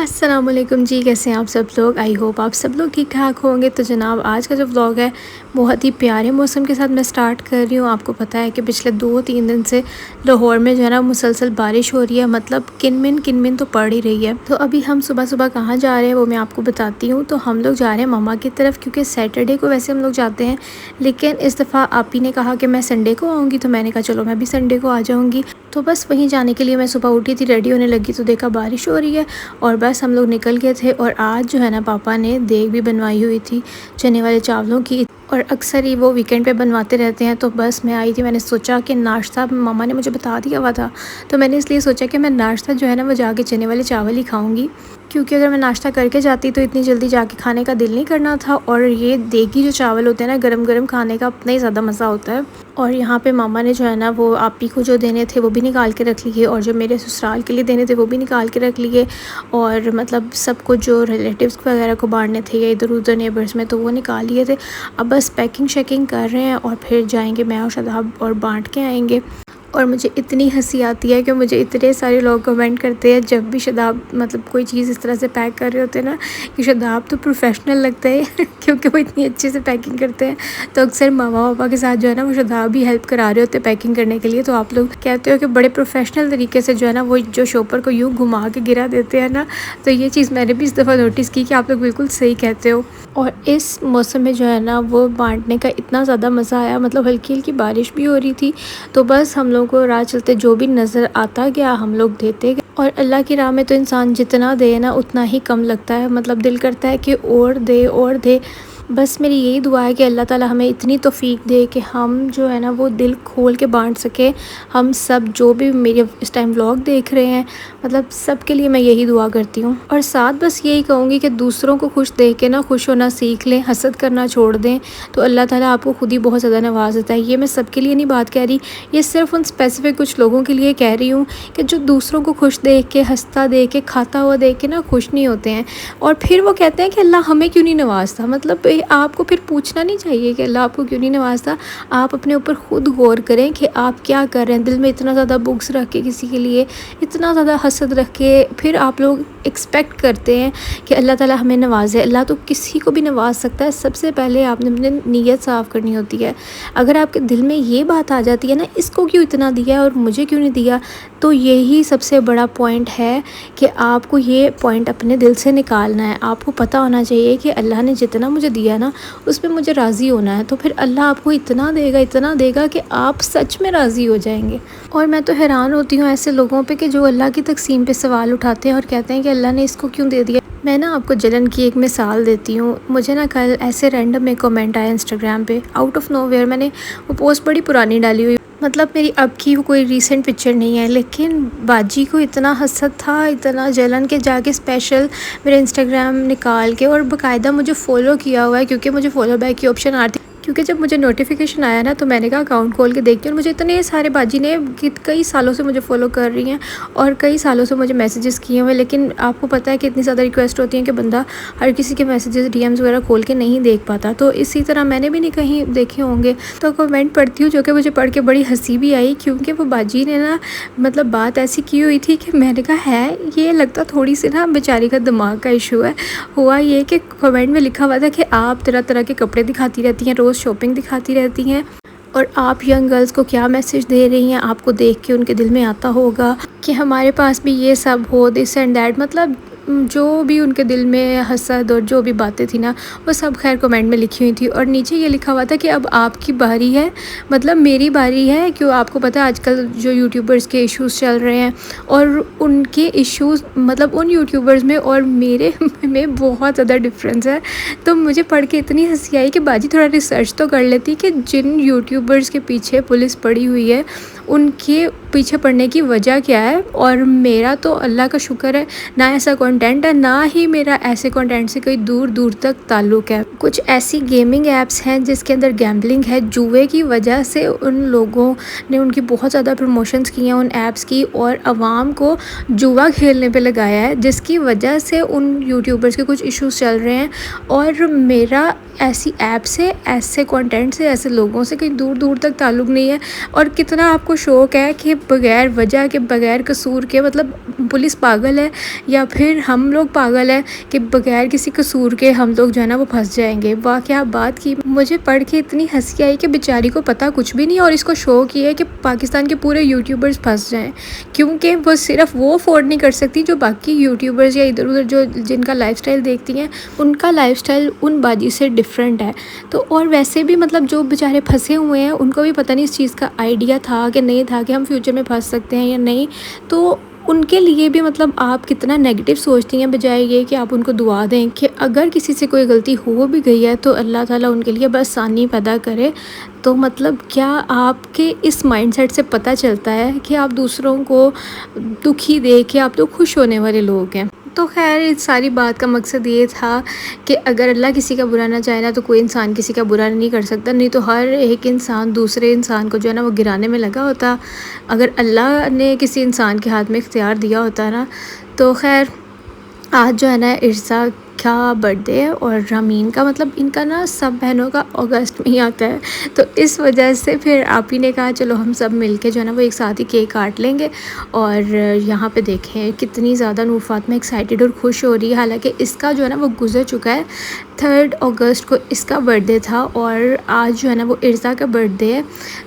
अस्सलाम वालेकुम जी, कैसे हैं आप सब लोग। आई होप आप सब लोग ठीक ठाक होंगे। तो जनाब आज का जो व्लॉग है बहुत ही प्यारे मौसम के साथ मैं स्टार्ट कर रही हूँ। आपको पता है कि पिछले 2-3 दिन से लाहौर में जो है ना मुसलसल बारिश हो रही है, मतलब किनमिन तो पड़ ही रही है। तो अभी हम सुबह सुबह कहाँ जा रहे हैं वो मैं आपको बताती हूँ। तो हम लोग जा रहे हैं मामा की तरफ, क्योंकि सैटरडे को वैसे हम लोग जाते हैं, लेकिन इस दफ़ा आप ही ने कहा कि मैं संडे को आऊँगी, तो मैंने कहा चलो मैं भी संडे को आ जाऊँगी। तो बस वहीं जाने के लिए मैं सुबह उठी थी, रेडी होने लगी तो देखा बारिश हो रही है और बस हम लोग निकल गए थे। और आज जो है ना पापा ने देग भी बनवाई हुई थी चने वाले चावलों की, और अक्सर ही वो वीकेंड पे बनवाते रहते हैं। तो बस मैं आई थी, मैंने सोचा कि नाश्ता मामा ने मुझे बता दिया हुआ था, तो मैंने इसलिए सोचा कि मैं नाश्ता जो है ना वो जाके चने वाले चावल ही खाऊंगी, क्योंकि अगर मैं नाश्ता करके जाती तो इतनी जल्दी जाके खाने का दिल नहीं करना था। और ये देगी जो चावल होते हैं ना, गरम गरम खाने का अपना ही ज़्यादा मज़ा होता है। और यहाँ पे मामा ने जो है ना वो आप ही को जो देने थे वो भी निकाल के रख लिए, और जो मेरे ससुराल के लिए देने थे वो भी निकाल के रख लिए, और मतलब सबको जो रिलेटिव्स वगैरह को बांटने थे या इधर उधर नेबर्स में, तो वो निकाल लिए थे। अब बस पैकिंग शैकिंग कर रहे हैं और फिर जाएंगे मैं और शदाब और बांट के आएंगे। और मुझे इतनी हंसी आती है कि मुझे इतने सारे लोग कमेंट करते हैं जब भी शदाब मतलब कोई चीज़ इस तरह से पैक कर रहे होते हैं ना, कि शदाब तो प्रोफेशनल लगता है क्योंकि वो इतनी अच्छे से पैकिंग करते हैं। तो अक्सर मामा पापा के साथ जो है ना वो शदाब भी हेल्प करा रहे होते हैं पैकिंग करने के लिए। तो आप लोग कहते हो कि बड़े प्रोफेशनल तरीके से जो है ना वो जो शॉपर को यूँ घुमा के गिरा देते हैं ना, तो ये चीज़ मैंने भी इस दफ़ा नोटिस की कि आप लोग बिल्कुल सही कहते हो। और इस मौसम में जो है ना वो बांटने का इतना ज़्यादा मज़ा आया, मतलब हल्की हल्की बारिश भी हो रही थी। तो बस हम लोगों को राह चलते जो भी नज़र आता गया हम लोग देते गए। और अल्लाह की राह में तो इंसान जितना दे ना उतना ही कम लगता है, मतलब दिल करता है कि और दे। बस मेरी यही दुआ है कि अल्लाह ताला हमें इतनी तौफीक दे कि हम जो है ना वो दिल खोल के बांट सके। हम सब जो भी मेरे इस टाइम व्लॉग देख रहे हैं, मतलब सब के लिए मैं यही दुआ करती हूँ। और साथ बस यही कहूँगी कि दूसरों को खुश देख के ना खुश होना सीख लें, हसद करना छोड़ दें, तो अल्लाह ताला आपको खुद ही बहुत ज़्यादा नवाज देता है। ये मैं सबके लिए नहीं बात कह रही, ये सिर्फ उन स्पेसिफिक कुछ लोगों के लिए कह रही हूँ कि जो दूसरों को खुश देख के, हंसता देख के, खाता हुआ देख के ना खुश नहीं होते हैं, और फिर वो कहते हैं कि अल्लाह हमें क्यों नहीं नवाजता। मतलब आपको फिर पूछना नहीं चाहिए कि अल्लाह आपको क्यों नहीं नवाजता। आप अपने ऊपर खुद गौर करें कि आप क्या कर रहे हैं। दिल में इतना ज़्यादा बुग्स रख के किसी के लिए, इतना ज़्यादा हसद रख के फिर आप लोग एक्सपेक्ट करते हैं कि अल्लाह ताला हमें नवाजे। अल्लाह तो किसी को भी नवाज सकता है, सबसे पहले आपने अपनी नीयत साफ़ करनी होती है। अगर आपके दिल में ये बात आ जाती है ना, इसको क्यों इतना दिया और मुझे क्यों नहीं दिया, तो यही सबसे बड़ा पॉइंट है कि आपको ये पॉइंट अपने दिल से निकालना है। आपको पता होना चाहिए कि अल्लाह ने जितना मुझे दिया ना उस पर मुझे राज़ी होना है, तो फिर अल्लाह आपको इतना देगा कि आप सच में राज़ी हो जाएंगे। और मैं तो हैरान होती हूँ ऐसे लोगों पे कि जो अल्लाह की तकसीम पे सवाल उठाते हैं और कहते हैं कि अल्लाह ने इसको क्यों दे दिया। मैं ना आपको जलन की एक मिसाल देती हूँ। मुझे ना कल ऐसे रैंडम में कमेंट आया इंस्टाग्राम पे, आउट ऑफ नोवेयर। मैंने वो पोस्ट बड़ी पुरानी डाली हुई, मतलब मेरी अब की कोई रीसेंट पिक्चर नहीं है, लेकिन बाजी को इतना हसद था, इतना जलन के जाके स्पेशल मेरे इंस्टाग्राम निकाल के और बाकायदा मुझे फ़ॉलो किया हुआ है, क्योंकि मुझे फ़ॉलो बैक की ऑप्शन आती। क्योंकि जब मुझे नोटिफिकेशन आया ना तो मैंने कहा अकाउंट खोल के देखती हूँ, और मुझे इतने सारे बाजी ने कई सालों से मुझे फॉलो कर रही हैं और कई सालों से मुझे मैसेजेस किए हुए। लेकिन आपको पता है कि इतनी ज़्यादा रिक्वेस्ट होती हैं कि बंदा हर किसी के मैसेजेस डीएम्स वगैरह खोल के नहीं देख पाता। तो इसी तरह मैंने भी नहीं कहीं देखे होंगे, तो कमेंट पढ़ती हूँ जो कि मुझे पढ़ के बड़ी हंसी भी आई, क्योंकि वो बाजी ने ना मतलब बात ऐसी की हुई थी कि मैंने कहा है ये लगता थोड़ी सी ना बेचारी का दिमाग का इशू है। हुआ ये कि कमेंट में लिखा हुआ था कि आप तरह तरह के कपड़े दिखाती रहती हैं, रोज़ शॉपिंग दिखाती रहती हैं, और आप यंग गर्ल्स को क्या मैसेज दे रही हैं। आपको देख के उनके दिल में आता होगा कि हमारे पास भी ये सब हो, दिस एंड दैट। मतलब जो भी उनके दिल में हसद और जो भी बातें थी ना वो सब खैर कमेंट में लिखी हुई थी। और नीचे ये लिखा हुआ था कि अब आपकी बारी है, मतलब मेरी बारी है। क्यों, आपको पता है आजकल जो यूट्यूबर्स के इश्यूज़ चल रहे हैं, और उनके इश्यूज़ मतलब उन यूट्यूबर्स में और मेरे में बहुत ज़्यादा डिफरेंस है। तो मुझे पढ़ के इतनी हंसी आई कि बाजी थोड़ा रिसर्च तो कर लेती कि जिन यूट्यूबर्स के पीछे पुलिस पड़ी हुई है उनके पीछे पड़ने की वजह क्या है। और मेरा तो अल्लाह का शुक्र है ना ऐसा कंटेंट है, ना ही मेरा ऐसे कंटेंट से कोई दूर दूर तक ताल्लुक़ है। कुछ ऐसी गेमिंग ऐप्स हैं जिसके अंदर गैम्बलिंग है, जुए की वजह से उन लोगों ने उनकी बहुत ज़्यादा प्रमोशंस की हैं उन ऐप्स की, और आवाम को जुआ खेलने पे लगाया है, जिसकी वजह से उन यूट्यूबर्स के कुछ इश्यूज़ चल रहे हैं। और मेरा ऐसी ऐप से, ऐसे कंटेंट से, ऐसे लोगों से कहीं दूर दूर तक ताल्लुक़ नहीं है। और कितना आपको शौक़ है कि बगैर वजह के, बगैर कसूर के, मतलब पुलिस पागल है या फिर हम लोग पागल है कि बगैर किसी कसूर के हम लोग जो है ना वो फंस जाएंगे। वाह क्या बात की, मुझे पढ़ के इतनी हंसी आई कि बेचारी को पता कुछ भी नहीं और इसको शौक ये है कि पाकिस्तान के पूरे यूट्यूबर्स फंस जाएं, क्योंकि वो सिर्फ वो अफोर्ड नहीं कर सकती जो बाकी यूट्यूबर्स या इधर उधर जो जिनका लाइफस्टाइल देखती हैं, उनका लाइफस्टाइल उन बाजी से डिफरेंट है। तो और वैसे भी मतलब जो बेचारे फंसे हुए हैं उनको भी पता नहीं इस चीज़ का आइडिया था कि नहीं था कि हम फ्यूचर में फंस सकते हैं या नहीं, तो उनके लिए भी मतलब आप कितना नेगेटिव सोचती हैं, बजाय ये कि आप उनको दुआ दें कि अगर किसी से कोई गलती हो भी गई है तो अल्लाह ताला उनके लिए बस आसानी पैदा करे। तो मतलब क्या आपके इस माइंडसेट से पता चलता है कि आप दूसरों को दुखी देख के आप तो खुश होने वाले लोग हैं। तो खैर इस सारी बात का मकसद ये था कि अगर अल्लाह किसी का बुरा ना चाहे ना तो कोई इंसान किसी का बुरा नहीं कर सकता, नहीं तो हर एक इंसान दूसरे इंसान को जो है ना वो गिराने में लगा होता। अगर अल्लाह ने किसी इंसान के हाथ में इख्तियार दिया होता ना। तो खैर आज जो है ना इर्सा का बर्थडे है और रमीन का, मतलब इनका ना सब बहनों का अगस्त में ही आता है, तो इस वजह से फिर आप ही ने कहा चलो हम सब मिलके जो है ना वो एक साथ ही केक काट लेंगे। और यहाँ पे देखें कितनी ज़्यादा नूर फातिमा एक्साइटेड और खुश हो रही है, हालांकि इसका जो है ना वो गुजर चुका है। 3 अगस्त को इसका बर्थडे था और आज जो है ना वो इर्सा का बर्थडे है।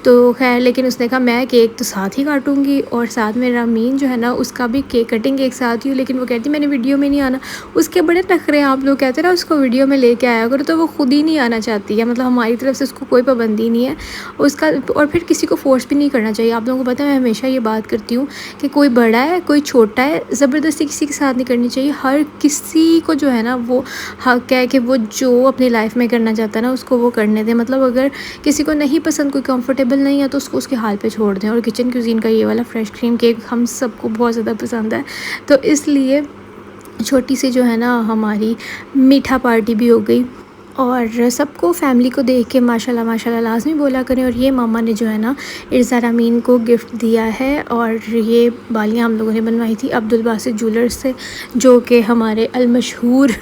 तो खैर लेकिन उसने कहा मैं केक तो साथ ही काटूंगी और साथ में रमीन जो है ना उसका भी केक कटिंग एक साथ ही, लेकिन वो कहती मैंने वीडियो में नहीं आना। उसके बड़े नखरे आप लोग कहते हैं ना उसको वीडियो में लेके आया करो, तो वो खुद ही नहीं आना चाहती है। मतलब हमारी तरफ से उसको कोई पाबंदी नहीं है उसका, और फिर किसी को फोर्स भी नहीं करना चाहिए। आप लोगों को पता है मैं हमेशा ये बात करती हूँ कि कोई बड़ा है कोई छोटा है, ज़बरदस्ती किसी के साथ नहीं करनी चाहिए। हर किसी को जो है ना वो हक है कि वो जो अपनी लाइफ में करना चाहता है ना उसको वो करने दें। मतलब अगर किसी को नहीं पसंद, कोई कंफर्टेबल नहीं है तो उसको उसके हाल पे छोड़ दें। और किचन क्यूजीन का ये वाला फ्रेश क्रीम केक हम सबको बहुत ज़्यादा पसंद है, तो इसलिए छोटी सी जो है ना हमारी मीठा पार्टी भी हो गई। और सबको फैमिली को देख के माशाल्लाह माशाल्लाह लाजमी बोला करें। और ये मामा ने जो है ना इर्सा रमीन को गिफ्ट दिया है और ये बालियाँ हम लोगों ने बनवाई थी अब्दुल बासित ज्वेलर्स से, जो कि हमारे अलमशहूर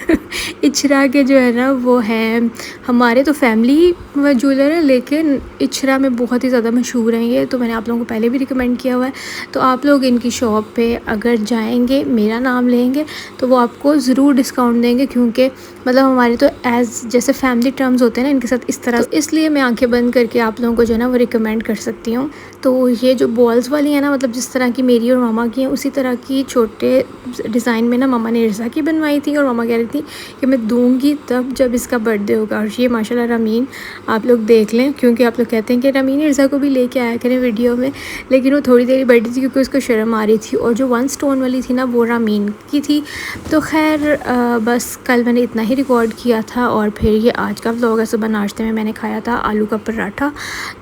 इचरा के जो है ना वो हैं, हमारे तो फैमिली ज्वेलर है लेकिन इचरा में बहुत ही ज़्यादा मशहूर हैं ये, तो मैंने आप लोगों को पहले भी रिकमेंड किया हुआ है। तो आप लोग इनकी शॉप पे अगर जाएंगे, मेरा नाम लेंगे तो वो आपको ज़रूर डिस्काउंट देंगे, क्योंकि मतलब हमारे तो जैसे फैमिली टर्म्स होते हैं ना इनके साथ इस तरह, तो इसलिए मैं आंखें बंद करके आप लोगों को जो है ना वो रिकमेंड कर सकती हूँ। तो ये जो बॉल्स वाली है ना, मतलब जिस तरह की मेरी और मामा की हैं उसी तरह की छोटे डिज़ाइन में ना मामा ने इर्सा की बनवाई थी। और मामा कह रही थी कि मैं दूंगी तब जब इसका बर्थडे होगा। और ये माशाल्लाह रमीन आप लोग देख लें, क्योंकि आप लोग कहते हैं कि रमीन इर्सा को भी लेके आया करें वीडियो में, लेकिन वो थोड़ी देर बैठी थी क्योंकि उसको शर्म आ रही थी। और जो 1 स्टोन वाली थी ना वो रमीन की थी। तो खैर बस कल मैंने इतना ही रिकॉर्ड किया था। और फिर ये आज का व्लॉग है। सुबह नाश्ते में मैंने खाया था आलू का पराठा,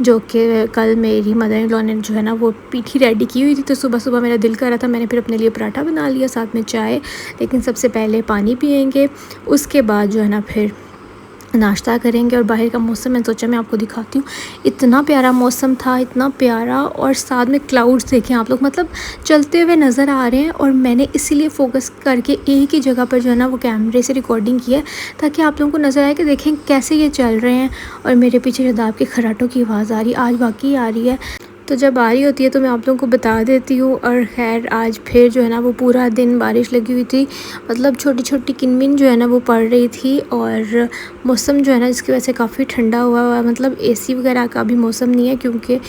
जो कि कल मेरी मदर इन लॉ ने जो है ना वो पीठी रेडी की हुई थी, तो सुबह सुबह मेरा दिल कर रहा था, मैंने फिर अपने लिए पराठा बना लिया साथ में चाय। लेकिन सबसे पहले पानी पियेंगे, उसके बाद जो है ना फिर नाश्ता करेंगे। और बाहर का मौसम मैंने सोचा मैं आपको दिखाती हूँ, इतना प्यारा मौसम था, इतना प्यारा। और साथ में क्लाउड्स देखें आप लोग, मतलब चलते हुए नज़र आ रहे हैं। और मैंने इसीलिए फ़ोकस करके एक ही जगह पर जो है ना वो कैमरे से रिकॉर्डिंग की है, ताकि आप लोगों को नज़र आए कि देखें कैसे ये चल रहे हैं। और मेरे पीछे शदाब के खराटों की आवाज़ आ रही, आज वाकई आ रही है, तो जब आ रही होती है तो मैं आप लोगों को बता देती हूँ। और खैर आज फिर जो है ना वो पूरा दिन बारिश लगी हुई थी, मतलब छोटी छोटी किनमिन जो है ना वो पड़ रही थी। और मौसम जो है ना जिसकी वजह से काफ़ी ठंडा हुआ, मतलब एसी वगैरह का भी मौसम नहीं है, क्योंकि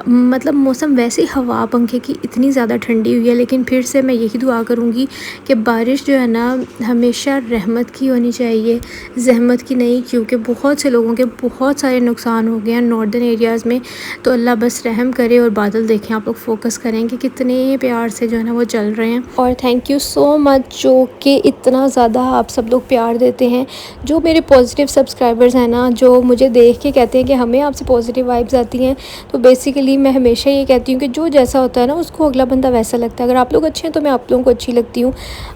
मतलब मौसम वैसे ही हवा पंखे की इतनी ज़्यादा ठंडी हुई है। लेकिन फिर से मैं यही दुआ करूँगी कि बारिश जो है ना हमेशा रहमत की होनी चाहिए, जहमत की नहीं, क्योंकि बहुत से लोगों के बहुत सारे नुकसान हो गए हैं नॉर्दर्न एरियाज़ में। तो अल्लाह बस रहम करे। और बादल देखें आप लोग, फोकस करें कि कितने प्यार से जो है ना वो चल रहे हैं। और थैंक यू सो मच जो कि इतना ज़्यादा आप सब लोग प्यार देते हैं, जो मेरे पॉजिटिव सब्सक्राइबर्स हैं ना, जो मुझे देख के कहते हैं कि हमें आपसे पॉजिटिव वाइब्स आती हैं। तो बेसिकली मैं हमेशा ये कहती हूँ कि जो जैसा होता है ना उसको अगला बंदा वैसा लगता है। अगर आप लोग अच्छे हैं तो मैं आप लोगों को अच्छी लगती हूँ।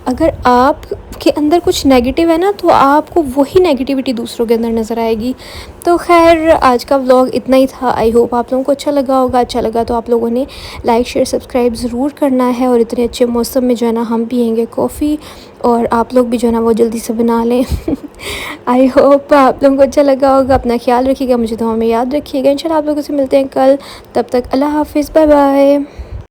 अगर आप के अंदर कुछ नेगेटिव है ना तो आपको वही नेगेटिविटी दूसरों के अंदर नज़र आएगी। तो खैर आज का व्लॉग इतना ही था। आई होप आप लोगों को अच्छा लगा होगा। अच्छा लगा तो आप लोगों ने लाइक शेयर सब्सक्राइब ज़रूर करना है। और इतने अच्छे मौसम में जो है ना हम पियेंगे कॉफ़ी, और आप लोग भी जो है ना वो जल्दी से बना लें। आई होप आप लोगों को अच्छा लगा होगा। अपना ख्याल रखिएगा, मुझे दुआ में याद रखिएगा। इंशाल्लाह आप लोगों से मिलते हैं कल, तब तक अल्लाह हाफिज़, बाय बाय।